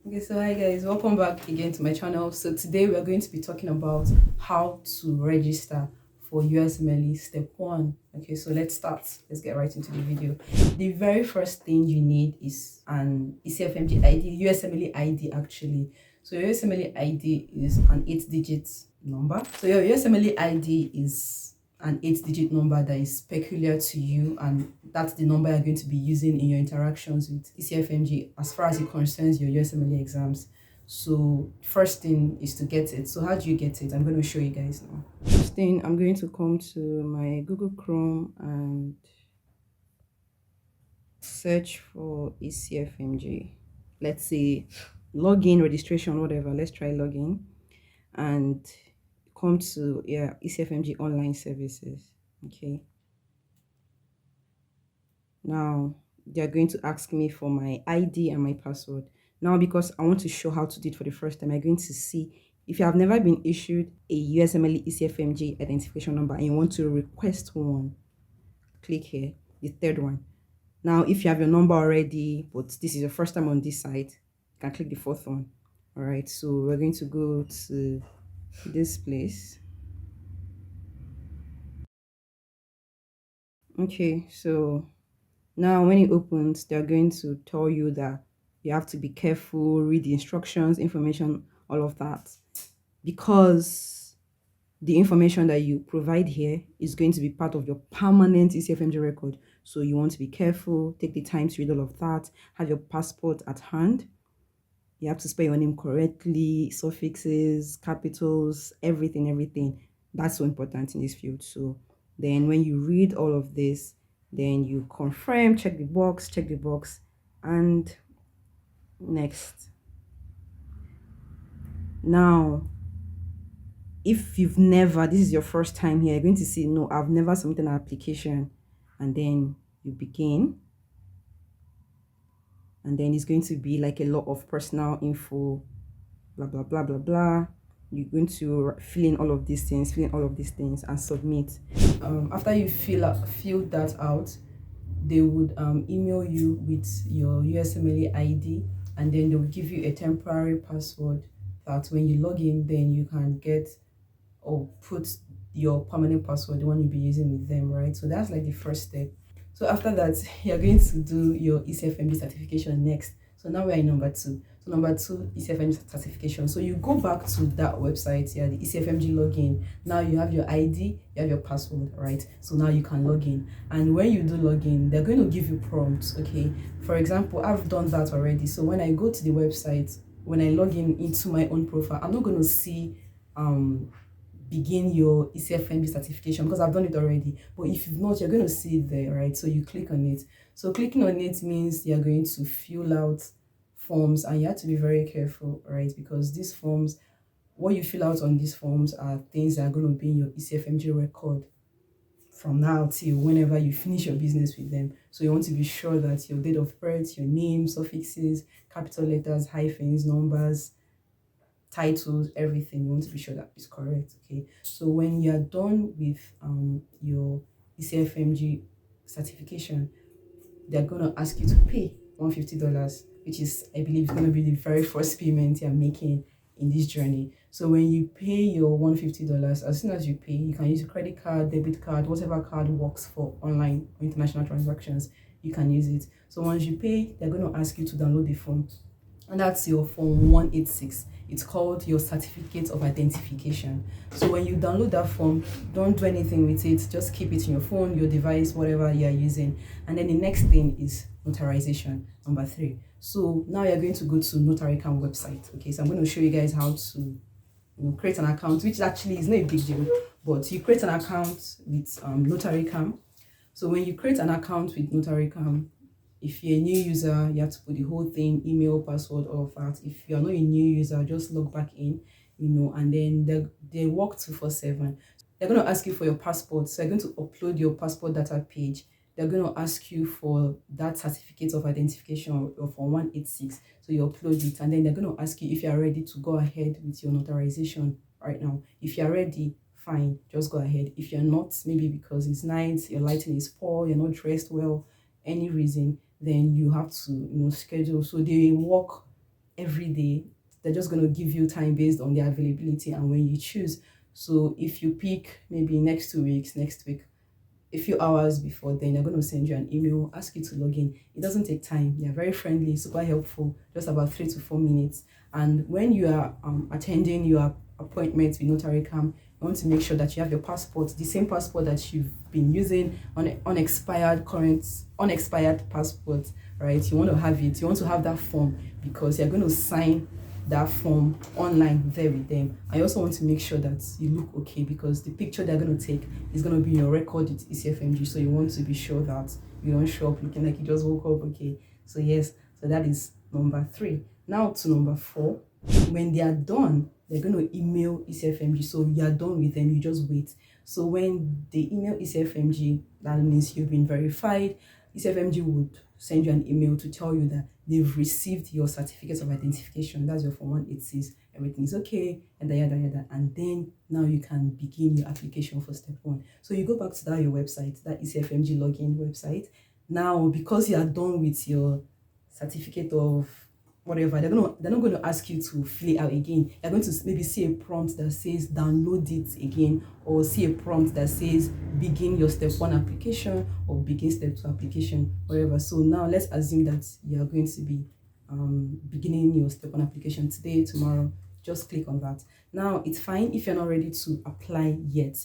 Okay, so hi guys, welcome back again to my channel. So today we are going to be talking about how to register for USMLE Step 1. Okay, so let's start. Let's get right into the video. The very first thing you need is an ECFMG ID, USMLE ID actually. So your USMLE ID is an 8-digit number. So your USMLE ID is an 8-digit number that is peculiar to you, and that's the number you're going to be using in your interactions with ECFMG as far as it concerns your USMLE exams. So first thing is to get it. So how do you get it? I'm going to show you guys now. First thing, I'm going to come to my Google Chrome and search for ECFMG. Let's say login, registration, whatever. Let's try login and come to ECFMG online services. Okay, now they're going to ask me for my ID and my password. Now, because I want to show how to do it for the first time, I'm going to see if you have never been issued a USMLE ECFMG identification number and you want to request one, click here, the third one. Now, if you have your number already, but this is your first time on this site, you can click the fourth one. All right, so we're going to go to this place. Okay, so now when it opens, they're going to tell you that you have to be careful, read the instructions, information, all of that, because the information that you provide here is going to be part of your permanent ECFMG record. So you want to be careful, take the time to read all of that, have your passport at hand. You have to spell your name correctly, suffixes, capitals, everything. That's so important in this field. So then when you read all of this, then you confirm, check the box, and next. Now, if you've never, this is your first time here, you're going to see, no, I've never submitted an application, and then you begin. And then it's going to be like a lot of personal info, blah, blah, blah, blah, blah. You're going to fill in all of these things, and submit. After you fill that out, they would email you with your USMLE ID, and then they will give you a temporary password that when you log in, then you can get or put your permanent password, the one you'll be using with them, right? So that's like the first step. So after that, you're going to do your ECFMG certification next. So now we're in number 2. So number 2, ECFMG certification. So you go back to that website, the ECFMG login. Now you have your ID, you have your password, right? So now you can log in. And when you do log in, they're going to give you prompts, okay? For example, I've done that already. So when I go to the website, when I log in into my own profile, I'm not going to see begin your ECFMG certification because I've done it already. But if you've not, you're going to see it there, right? So you click on it. So clicking on it means you're going to fill out forms, and you have to be very careful, right? Because these forms, what you fill out on these forms are things that are going to be in your ECFMG record from now till whenever you finish your business with them. So you want to be sure that your date of birth, your name, suffixes, capital letters, hyphens, numbers, titles, everything, you want to be sure that is correct. Okay, so when you're done with your ECFMG certification, they're going to ask you to pay $150, which is, I believe, going to be the very first payment you're making in this journey. So when you pay your $150, as soon as you pay, you can use a credit card, debit card, whatever card works for online or international transactions, you can use it. So once you pay, they're going to ask you to download the form, and that's your form 186. It's called your certificate of identification. So when you download that form, don't do anything with it, just keep it in your phone, your device, whatever you're using. And then the next thing is notarization, number 3. So now you're going to go to Notaricam website. Okay, so I'm going to show you guys how to create an account, which actually is not a big deal, but you create an account with Notaricam. So when you create an account with Notaricam, if you're a new user, you have to put the whole thing, email, password, all of that. If you're not a new user, just log back in, and then they work 247. They're going to ask you for your passport. So you're going to upload your passport data page. They're going to ask you for that certificate of identification or for 186. So you upload it, and then they're going to ask you if you're ready to go ahead with your notarization right now. If you're ready, fine, just go ahead. If you're not, maybe because it's night, your lighting is poor, you're not dressed well, any reason, then you have to schedule. So they work every day. They're just going to give you time based on their availability and when you choose. So if you pick maybe next 2 weeks, next week, a few hours before, then they're going to send you an email, ask you to log in. It doesn't take time. They're very friendly, super helpful, just about 3 to 4 minutes. And when you are attending your appointment with Notary Camp, you want to make sure that you have your passport, the same passport that you've been using, on unexpired passport, right? You want to have it. You want to have that form because you're going to sign that form online there with them. I also want to make sure that you look okay because the picture they're going to take is going to be in your record with ECFMG. So you want to be sure that you don't show up looking like you just woke up. Okay, so yes, so that is number 3. Now to number 4. When they are done, they're going to email ECFMG. So you are done with them, you just wait. So when they email ECFMG, that means you've been verified. ECFMG would send you an email to tell you that they've received your certificate of identification. That's your form 186. Everything is okay, and yada. And then now you can begin your application for step 1. So you go back to your website, that ECFMG login website. Now, because you are done with your certificate of whatever, they're not going to ask you to fill it out again. You're going to maybe see a prompt that says download it again, or see a prompt that says begin your step 1 application or begin step 2 application, whatever. So now let's assume that you are going to be beginning your step 1 application today, tomorrow. Just click on that. Now it's fine if you're not ready to apply yet.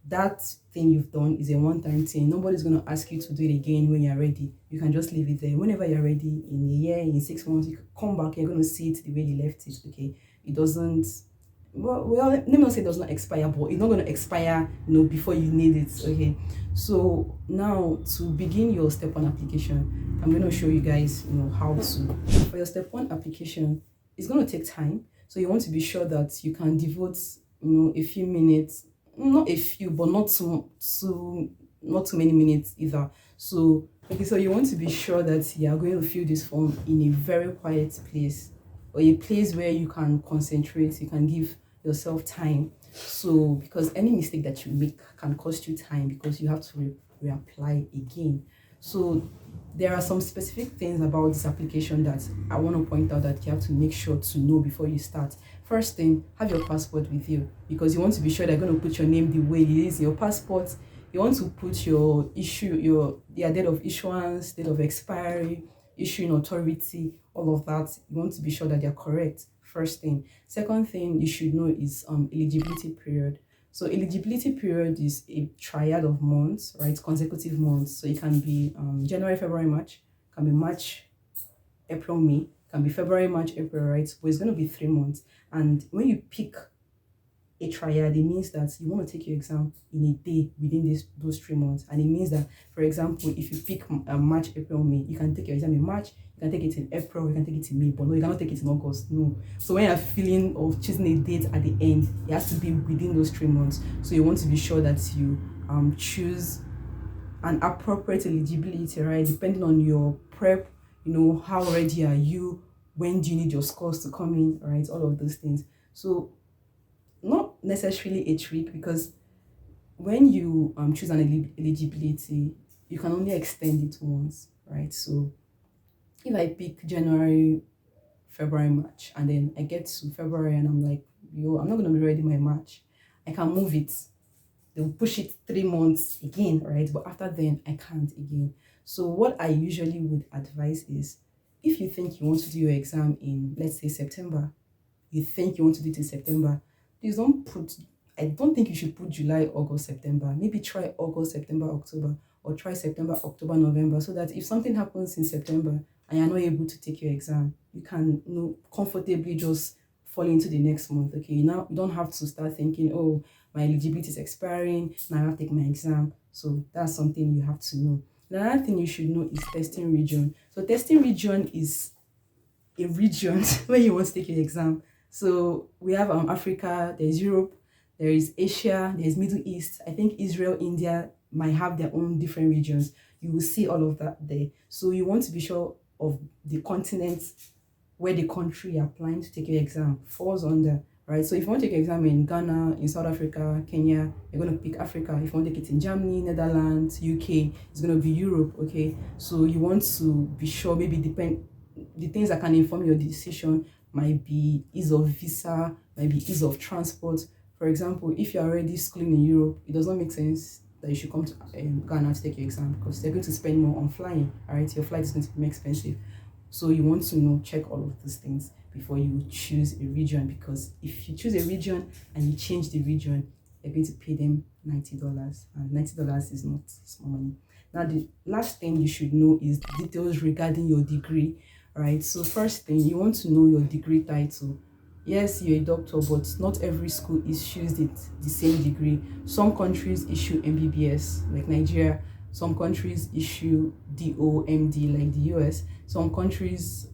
That thing you've done is a one-time thing. Nobody's going to ask you to do it again when you're ready. You can just leave it there. Whenever you're ready, in a year, in 6 months, you can come back. You're going to see it the way you left it. Okay, it doesn't, well, let me not say it does not expire, but it's not going to expire, before you need it. Okay, so now to begin your step 1 application, I'm going to show you guys how to. For your step 1 application, it's going to take time, so you want to be sure that you can devote a few minutes, not a few, but not too many minutes either. So so you want to be sure that you are going to fill this form in a very quiet place, or a place where you can concentrate, you can give yourself time. So because any mistake that you make can cost you time, because you have to reapply again. So there are some specific things about this application that I want to point out that you have to make sure to know before you start. First thing, have your passport with you, because you want to be sure they're going to put your name the way it is in your passport. You want to put your date of issuance, date of expiry, issuing authority, all of that. You want to be sure that they're correct. First thing. Second thing you should know is eligibility period. So eligibility period is a triad of months, right? Consecutive months. So it can be January, February, March. Can be March, April, May. Can be February, March, April, right? But it's going to be 3 months. And when you pick a triad, it means that you want to take your exam in a day within those 3 months. And it means that, for example, if you pick March, April, May, you can take your exam in March, you can take it in April, you can take it in May, but no, you cannot take it in August. No. So when you're feeling of choosing a date at the end, it has to be within those 3 months. So you want to be sure that you choose an appropriate eligibility, right? Depending on your prep, how ready are you, when do you need your scores to come in, right? All of those things. So not necessarily a trick, because when you choose an eligibility, you can only extend it once, right? So if I pick January, February, March, and then I get to February and I'm like, I'm not going to be ready by March, I can move it. They'll push it 3 months again, right? But after then, I can't again. So what I usually would advise is, if you think you want to do your exam in, let's say, September, you think you want to do it in September, please I don't think you should put July, August, September. Maybe try August, September, October, or try September, October, November, so that if something happens in September and you're not able to take your exam, you can comfortably just fall into the next month. Okay, now you don't have to start thinking, oh, my eligibility is expiring, now I have to take my exam. So that's something you have to know. Another thing you should know is testing region. So testing region is a region where you want to take your exam. So we have Africa, there's Europe, there is Asia, there's Middle East. I think Israel, India might have their own different regions. You will see all of that there. So you want to be sure of the continents where the country you're applying to take your exam falls under, right? So if you want to take your exam in Ghana, in South Africa, Kenya, you're going to pick Africa. If you want to take it in Germany, Netherlands, UK, it's going to be Europe, okay? So you want to be sure, maybe the things that can inform your decision might be ease of visa, might be ease of transport. For example, if you're already schooling in Europe, it does not make sense that you should come to Ghana to take your exam, because they're going to spend more on flying. All right, your flight is going to be more expensive. So you want to check all of these things before you choose a region, because if you choose a region and you change the region, you're going to pay them $90, and $90 is not small money. Now, the last thing you should know is details regarding your degree. All right, so first thing, you want to know your degree title. Yes, you're a doctor, but not every school issues it the same degree. Some countries issue MBBS, like Nigeria. Some countries issue DOMD, like the US. Some countries,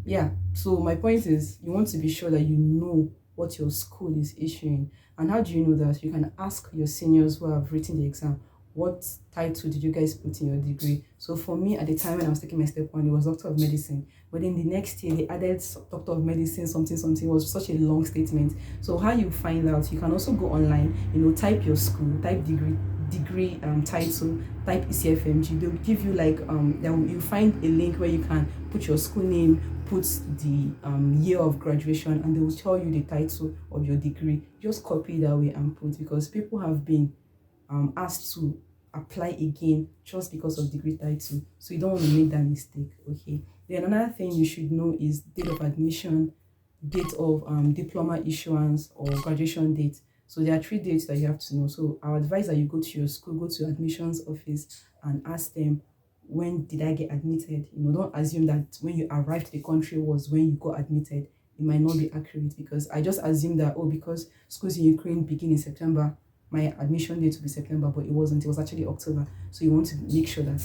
yeah. So my point is, you want to be sure that you know what your school is issuing. And how do you know that? You can ask your seniors who have written the exam, what title did you guys put in your degree? So for me, at the time when I was taking my step one, it was Doctor of Medicine. But then the next year, they added Doctor of Medicine, something, something. It was such a long statement. So how you find out, you can also go online, type your school, type degree title, type ECFMG. They'll give you like, you find a link where you can put your school name, put the year of graduation, and they will tell you the title of your degree. Just copy that way and put, because people have been asked to apply again just because of degree title, so you don't want to make that mistake. Okay, then another thing you should know is date of admission, date of diploma issuance, or graduation date. So there are 3 dates that you have to know. So I would advise that you go to your school, go to admissions office, and ask them, when did I get admitted? Don't assume that when you arrived to the country was when you got admitted. It might not be accurate, because I just assumed that, because schools in Ukraine begin in September, my admission date will be September, but it wasn't. It was actually October. So you want to make sure that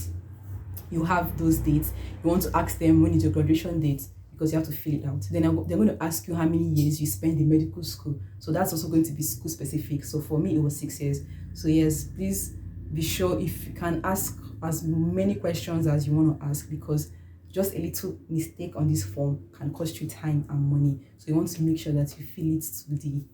you have those dates. You want to ask them, when is your graduation date, because you have to fill it out. Then they're going to ask you how many years you spend in medical school. So that's also going to be school specific. So for me, it was 6 years. So yes, please be sure, if you can, ask as many questions as you want to ask, because just a little mistake on this form can cost you time and money. So you want to make sure that you fill it to the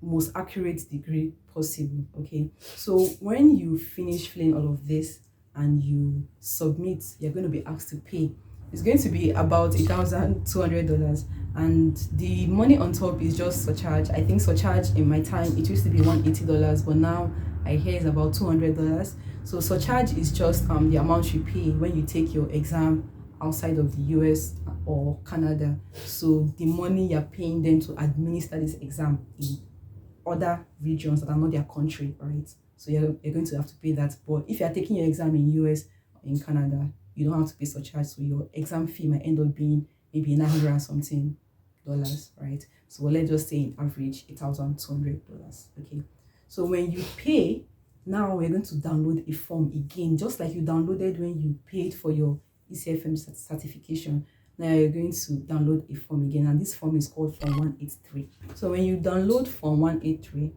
most accurate degree possible. Okay, so when you finish filling all of this and you submit, you're going to be asked to pay. It's going to be about $1,200, and the money on top is just surcharge. I think surcharge in my time, it used to be $180, but now I hear it's about $200. So surcharge is just the amount you pay when you take your exam outside of the US or Canada. So the money you're paying them to administer this exam in other regions that are not their country, right? So you're going to have to pay that. But if you're taking your exam in US or in Canada, you don't have to pay surcharge. So your exam fee might end up being maybe $900 and something, right? So let's just say in average $1,200. Okay. So when you pay, now we're going to download a form again, just like you downloaded when you paid for your ECFMG certification. Now you're going to download a form again, and this form is called Form 183. So when you download Form 183,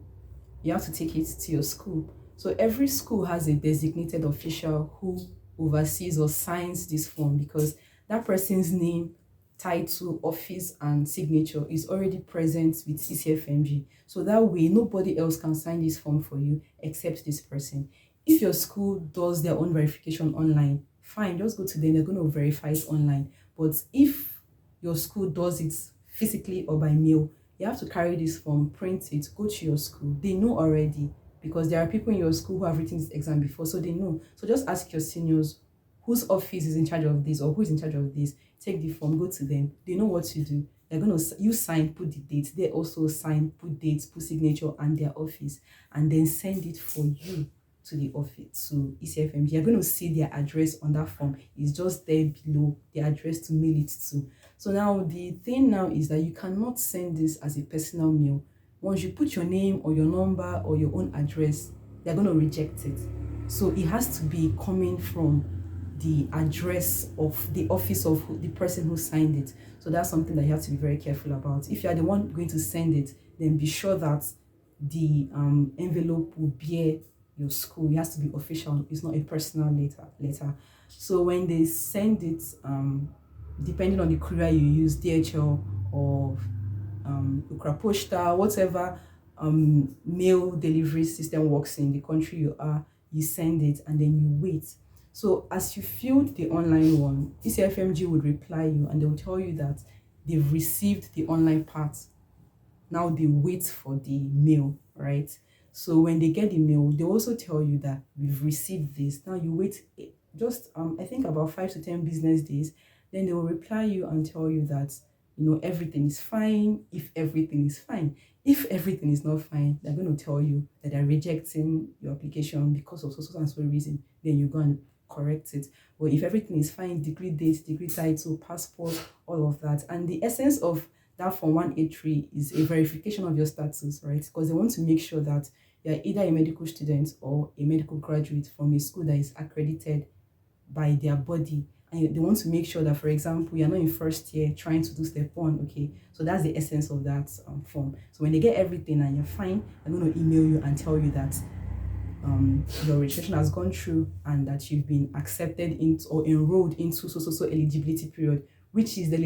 you have to take it to your school. So every school has a designated official who oversees or signs this form, because that person's name, title, office, and signature is already present with ECFMG. So that way, nobody else can sign this form for you except this person. If your school does their own verification online, fine, just go to them, they're going to verify it online. But if your school does it physically or by mail, you have to carry this form, print it, go to your school. They know already, because there are people in your school who have written this exam before, so they know. So just ask your seniors whose office is in charge of this or who is in charge of this. Take the form, go to them. They know what to do. They're going to, you sign, put the date. They also sign, put dates, put signature and their office, and then send it for you to the office, to ECFMG. You're going to see their address on that form. It's just there below, the address to mail it to. So now the thing now is that you cannot send this as a personal mail. Once you put your name or your number or your own address, they're going to reject it. So it has to be coming from the address of the office of the person who signed it. So that's something that you have to be very careful about. If you are the one going to send it, then be sure that the envelope will bear your school. It has to be official. It's not a personal letter. So when they send it, depending on the courier you use, DHL or Ukra, whatever mail delivery system works in the country you are, you send it and then you wait. So as you filled the online one, ECFMG would reply you and they will tell you that they've received the online part. Now they wait for the mail, right? So when they get the mail, they also tell you that we've received this. Now you wait just I think about 5 to 10 business days. Then they will reply you and tell you that everything is fine. If everything is fine, if everything is not fine, they're going to tell you that they're rejecting your application because of so and so reason. Then you go and correct it. But if everything is fine, degree date, degree title, passport, all of that, and the essence of that Form 183 is a verification of your status, right? Because they want to make sure that you're either a medical student or a medical graduate from a school that is accredited by their body. And they want to make sure that, for example, you're not in first year trying to do step one, okay? So that's the essence of that form. So when they get everything and you're fine, they're going to email you and tell you that your registration has gone through and that you've been accepted into or enrolled into so eligibility period, which is the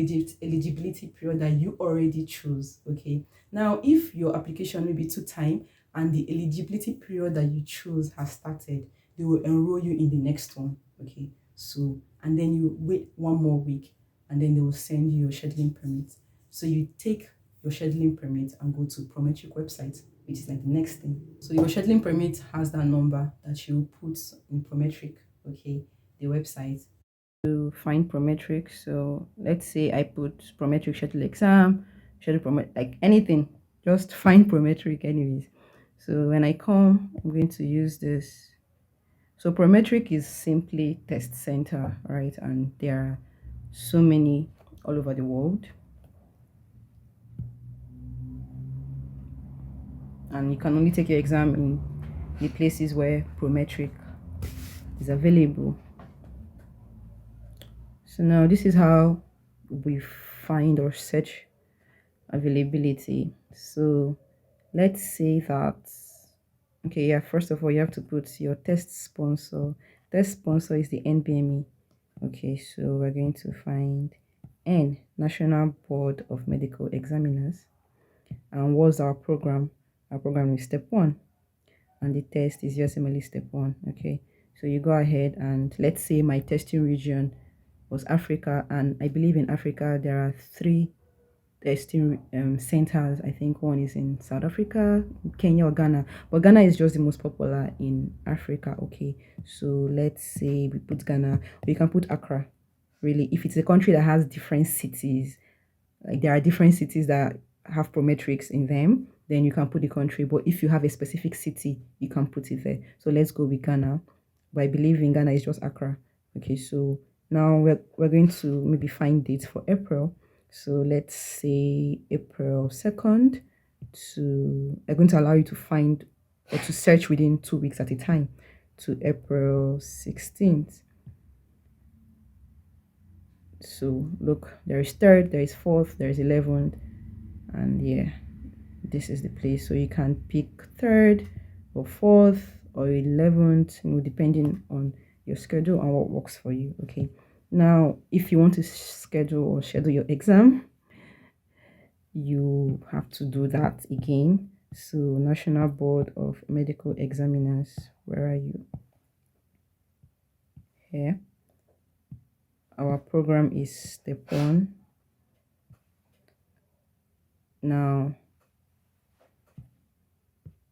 eligibility period that you already chose. Okay, now if your application may be to time and the eligibility period that you chose has started, they will enroll you in the next one. Okay, so and then you wait 1 more week and then they will send you your scheduling permit. So you take your scheduling permit and go to Prometric website, which is like the next thing. So your scheduling permit has that number that you put in Prometric, okay, the website. To find Prometric, so let's say I put Prometric schedule exam, schedule Prometric, like anything, just find Prometric anyways. So when I come, I'm going to use this. So Prometric is simply test center, right? And there are so many all over the world. And you can only take your exam in the places where Prometric is available. So now this is how we find or search availability. So let's say that, okay, yeah, first of all, you have to put your test sponsor. Test sponsor is the NBME. Okay, so we're going to find N, National Board of Medical Examiners. And what's our program? Our program is step 1. And the test is USMLE step 1. Okay, so you go ahead and let's say my testing region was Africa, and I believe in Africa there are 3 testing centers. I think one is in South Africa, Kenya, or Ghana, but Ghana is just the most popular in Africa. Okay, so let's say we put Ghana. We can put Accra. Really, if it's a country that has different cities, like there are different cities that have Prometrics in them, then you can put the country. But if you have a specific city, you can put it there. So let's go with Ghana, but I believe in Ghana is just Accra. Okay, so now we're going to maybe find dates for April. So let's say April 2nd. They're going to allow you to find or to search within 2 weeks at a time to April 16th. So look, there is 3rd, there is 4th, there is 11th, and yeah, this is the place. So you can pick 3rd or 4th or 11th, depending on your schedule and what works for you. Okay, now if you want to schedule your exam, you have to do that again. So National Board of Medical Examiners, where are you? Here. Our program is step 1. Now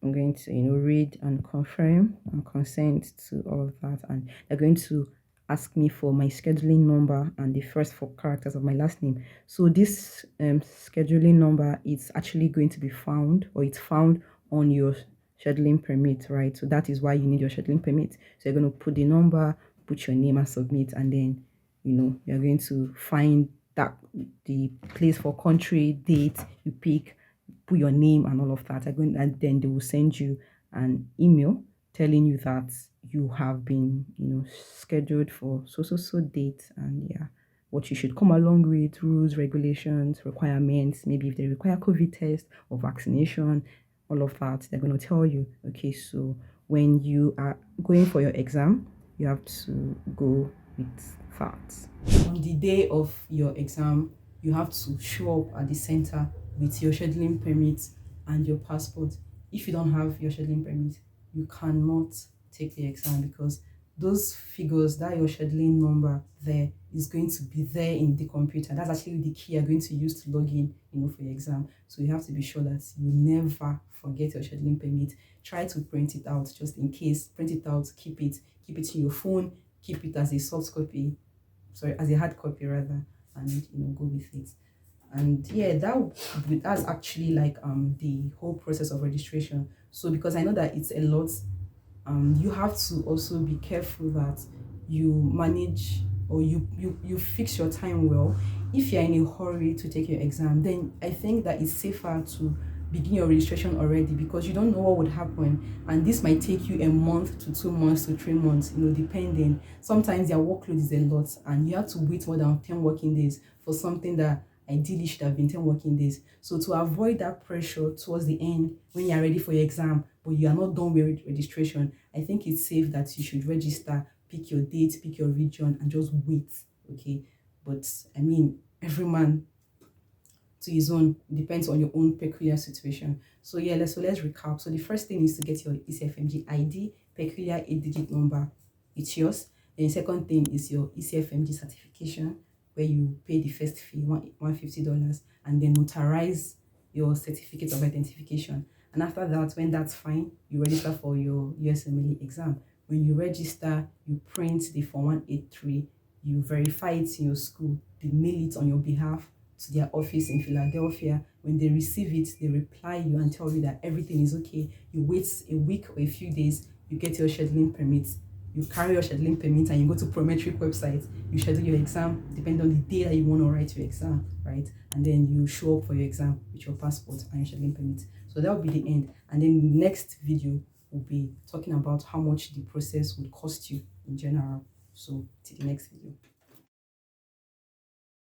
I'm going to read and confirm and consent to all of that, and they're going to ask me for my scheduling number and the first 4 characters of my last name. So this scheduling number is actually going to be found, or it's found on your scheduling permit, right? So that is why you need your scheduling permit. So you're going to put the number, put your name and submit, and then you're going to find that the place for country, date you pick, put your name and all of that. And then they will send you an email telling you that you have been scheduled for so date, and yeah, what you should come along with, rules, regulations, requirements, maybe if they require COVID test or vaccination, all of that they're going to tell you. Okay, so when you are going for your exam, you have to go with that. On the day of your exam, you have to show up at the center with your scheduling permit and your passport. If you don't have your scheduling permit, you cannot take the exam, because those figures, that your scheduling number there is going to be there in the computer. That's actually the key you're going to use to log in, for your exam. So you have to be sure that you never forget your scheduling permit. Try to print it out just in case. Print it out, keep it in your phone, keep it as a soft copy, sorry, as a hard copy rather, and go with it. And yeah, that's actually like the whole process of registration. So because I know that it's a lot, you have to also be careful that you manage, or you fix your time well. If you're in a hurry to take your exam, then I think that it's safer to begin your registration already, because you don't know what would happen, and this might take you a month to 2 months to 3 months, depending. Sometimes their workload is a lot and you have to wait more than 10 working days for something that ideally should have been 10 working days. So to avoid that pressure towards the end, when you're ready for your exam but you are not done with registration, I think it's safe that you should register, pick your date, pick your region, and just wait. Okay, but I mean, every man to his own. It depends on your own peculiar situation. So yeah, let's recap. So the first thing is to get your ECFMG ID, peculiar 8-digit number. It's yours. Then the second thing is your ECFMG certification, where you pay the first fee, $150, and then notarize your certificate of identification. And after that, when that's fine, you register for your USMLE exam. When you register, you print the Form 183, you verify it in your school, they mail it on your behalf to their office in Philadelphia. When they receive it, they reply you and tell you that everything is okay. You wait a week or a few days, you get your scheduling permit. You carry your scheduling permit and you go to Prometric website. You schedule your exam depending on the day that you want to write your exam, right? And then you show up for your exam with your passport and your scheduling permit. So that will be the end. And then the next video will be talking about how much the process would cost you in general. So till the next video.